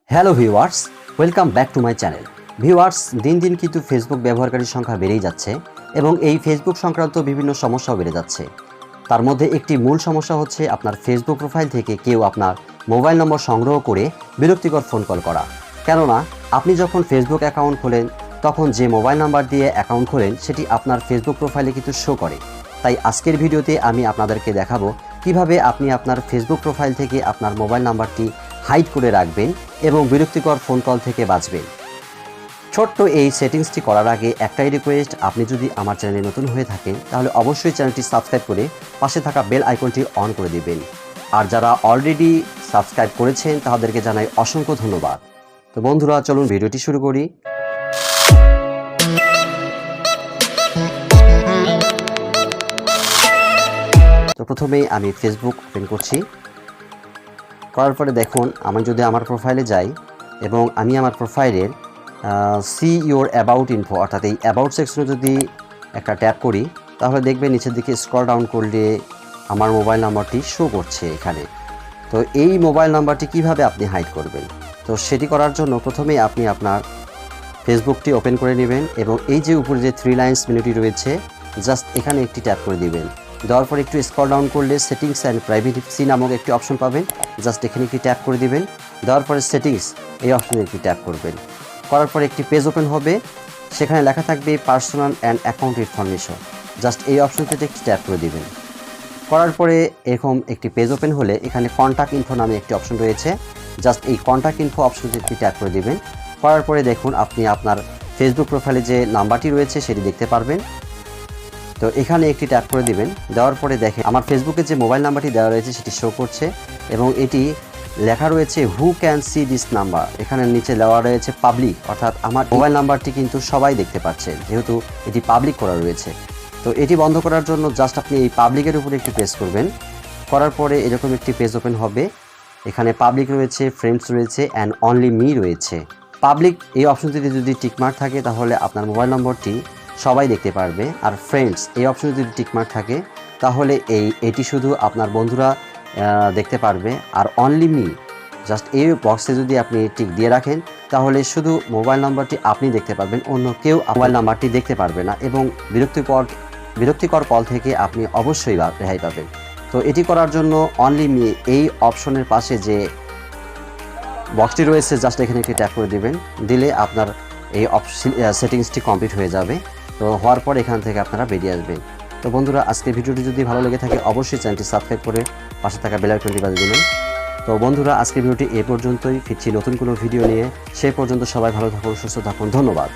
Hello viewers, welcome back to my channel. Viewers, দিন দিন কিন্তু ফেসবুক ব্যবহারকারীর সংখ্যা বেড়েই যাচ্ছে এবং এই ফেসবুক সংক্রান্ত বিভিন্ন সমস্যাও বেড়ে যাচ্ছে। তার মধ্যে একটি মূল সমস্যা হচ্ছে আপনার ফেসবুক প্রোফাইল থেকে কেউ আপনার মোবাইল নম্বর সংগ্রহ করে বিরক্তিকর ফোন কল করা। কেননা আপনি যখন ফেসবুক অ্যাকাউন্ট খোলেন তখন যে মোবাইল নাম্বার দিয়ে অ্যাকাউন্ট খোলেন সেটি আপনার ফেসবুক প্রোফাইলে কিন্তু শো করে। তাই আজকের ভিডিওতে আমি আপনাদেরকে দেখাবো কিভাবে আপনি আপনার ফেসবুক প্রোফাইল থেকে আপনার মোবাইল নাম্বারটি হাইড করে রাখবেন এবং বিরক্তিকর ফোন কল থেকে বাঁচবেন। ছোট্ট এই সেটিংসটি করার আগে একটাই রিকোয়েস্ট, আপনি যদি আমার চ্যানেলে নতুন হয়ে থাকেন তাহলে অবশ্যই চ্যানেলটি সাবস্ক্রাইব করে পাশে থাকা বেল আইকনটি অন করে দিবেন। আর যারা অলরেডি সাবস্ক্রাইব করেছেন তাদেরকে জানাই অসংখ্য ধন্যবাদ। তো বন্ধুরা, চলুন ভিডিওটি শুরু করি। তো প্রথমেই আমি ফেসবুক ওপেন করছি। করার পরে দেখুন, আমি যদি আমার প্রোফাইলে যাই এবং আমি আমার প্রোফাইলের সি ইওর অ্যাবাউট ইনফো অর্থাৎ এই অ্যাবাউট সেকশনে যদি একটা ট্যাপ করি তাহলে দেখবেন নিচের দিকে স্ক্রল ডাউন করলে আমার মোবাইল নাম্বারটি শো করছে এখানে। তো এই মোবাইল নাম্বারটি কিভাবে আপনি হাইড করবেন, তো সেটি করার জন্য প্রথমেই আপনি আপনার ফেসবুকটি ওপেন করে নেবেন এবং এই যে উপরে যে 3 লাইন্স মেনুটি রয়েছে জাস্ট এখানে একটি ট্যাপ করে দিবেন। দেওয়ার পর একটু স্ক্রল ডাউন করলে সেটিংস অ্যান্ড প্রাইভেসি নামক একটি অপশন পাবেন, জাস্ট এখানে একটি ট্যাপ করে দিবেন। দেওয়ার পরে সেটিংস এই অপশনে একটি ট্যাপ করবেন। করার পরে একটি পেজ ওপেন হবে, সেখানে লেখা থাকবে personal and account information, just এই অপশনটিতে একটি ট্যাপ করে দিবেন। করার পরে এরকম একটি পেজ ওপেন হলে এখানে কন্ট্যাক্ট ইনফো নামে একটি অপশন রয়েছে, জাস্ট এই কন্ট্যাক্ট ইনফো অপশনটি একটি ট্যাপ করে দিবেন। করার পরে দেখুন আপনি আপনার ফেসবুক প্রোফাইলে যে নাম্বারটি রয়েছে সেটি দেখতে পারবেন। তো এখানে একটি ট্যাপ করে দিবেন। দেওয়ার পরে দেখেন আমার ফেসবুকে যে মোবাইল নাম্বারটি দেওয়া রয়েছে সেটি শো করছে এবং এটি লেখা রয়েছে who can see this number. এখানে নিচে দেওয়া রয়েছে পাবলিক, অর্থাৎ আমার মোবাইল নাম্বারটি কিন্তু সবাই দেখতে পাচ্ছে যেহেতু এটি পাবলিক করা রয়েছে। তো এটি বন্ধ করার জন্য জাস্ট আপনি এই পাবলিকের উপরে একটি প্রেস করবেন। করার পরে এরকম একটি পেজ ওপেন হবে, এখানে পাবলিক রয়েছে, ফ্রেন্ডস রয়েছে অ্যান্ড অনলি মি রয়েছে। পাবলিক এই অপশনটিতে যদি টিকমার্ক থাকে তাহলে আপনার মোবাইল নম্বরটি সবাই দেখতে পারবে, আর ফ্রেন্ডস এই অপশনে যদি টিকমার্ক থাকে তাহলে এটি শুধু আপনার বন্ধুরা দেখতে পারবে। আর অনলি মি জাস্ট এই বক্সে যদি আপনি টিক দিয়ে রাখেন তাহলে শুধু মোবাইল নাম্বারটি আপনি দেখতে পারবেন, অন্য কেউ মোবাইল নাম্বারটি দেখতে পারবে না এবং বিরক্তিকর কল থেকে আপনি অবশ্যই রেহাই পাবেন। তো এটি করার জন্য অনলি মি এই অপশনের পাশে যে বক্সটি রয়েছে জাস্ট এখানে একটি ট্যাপ করে দিবেন। দিলে আপনার এই সেটিংসটি কমপ্লিট হয়ে যাবে। তো হওয়ার পর এখান থেকে আপনারা বেরিয়ে আসবেন। তো বন্ধুরা, আজকের ভিডিওটি যদি ভালো লেগে থাকে অবশ্যই চ্যানেলটি সাবস্ক্রাইব করে পাশে থাকা বেল আইকনটি বাজিয়ে দিবেন। তো বন্ধুরা, আজকের ভিডিওটি এ পর্যন্তই, ফিরছি নতুন কোনো ভিডিও নিয়ে। সেই পর্যন্ত সবাই ভালো থাকুন, সুস্থ থাকুন, ধন্যবাদ।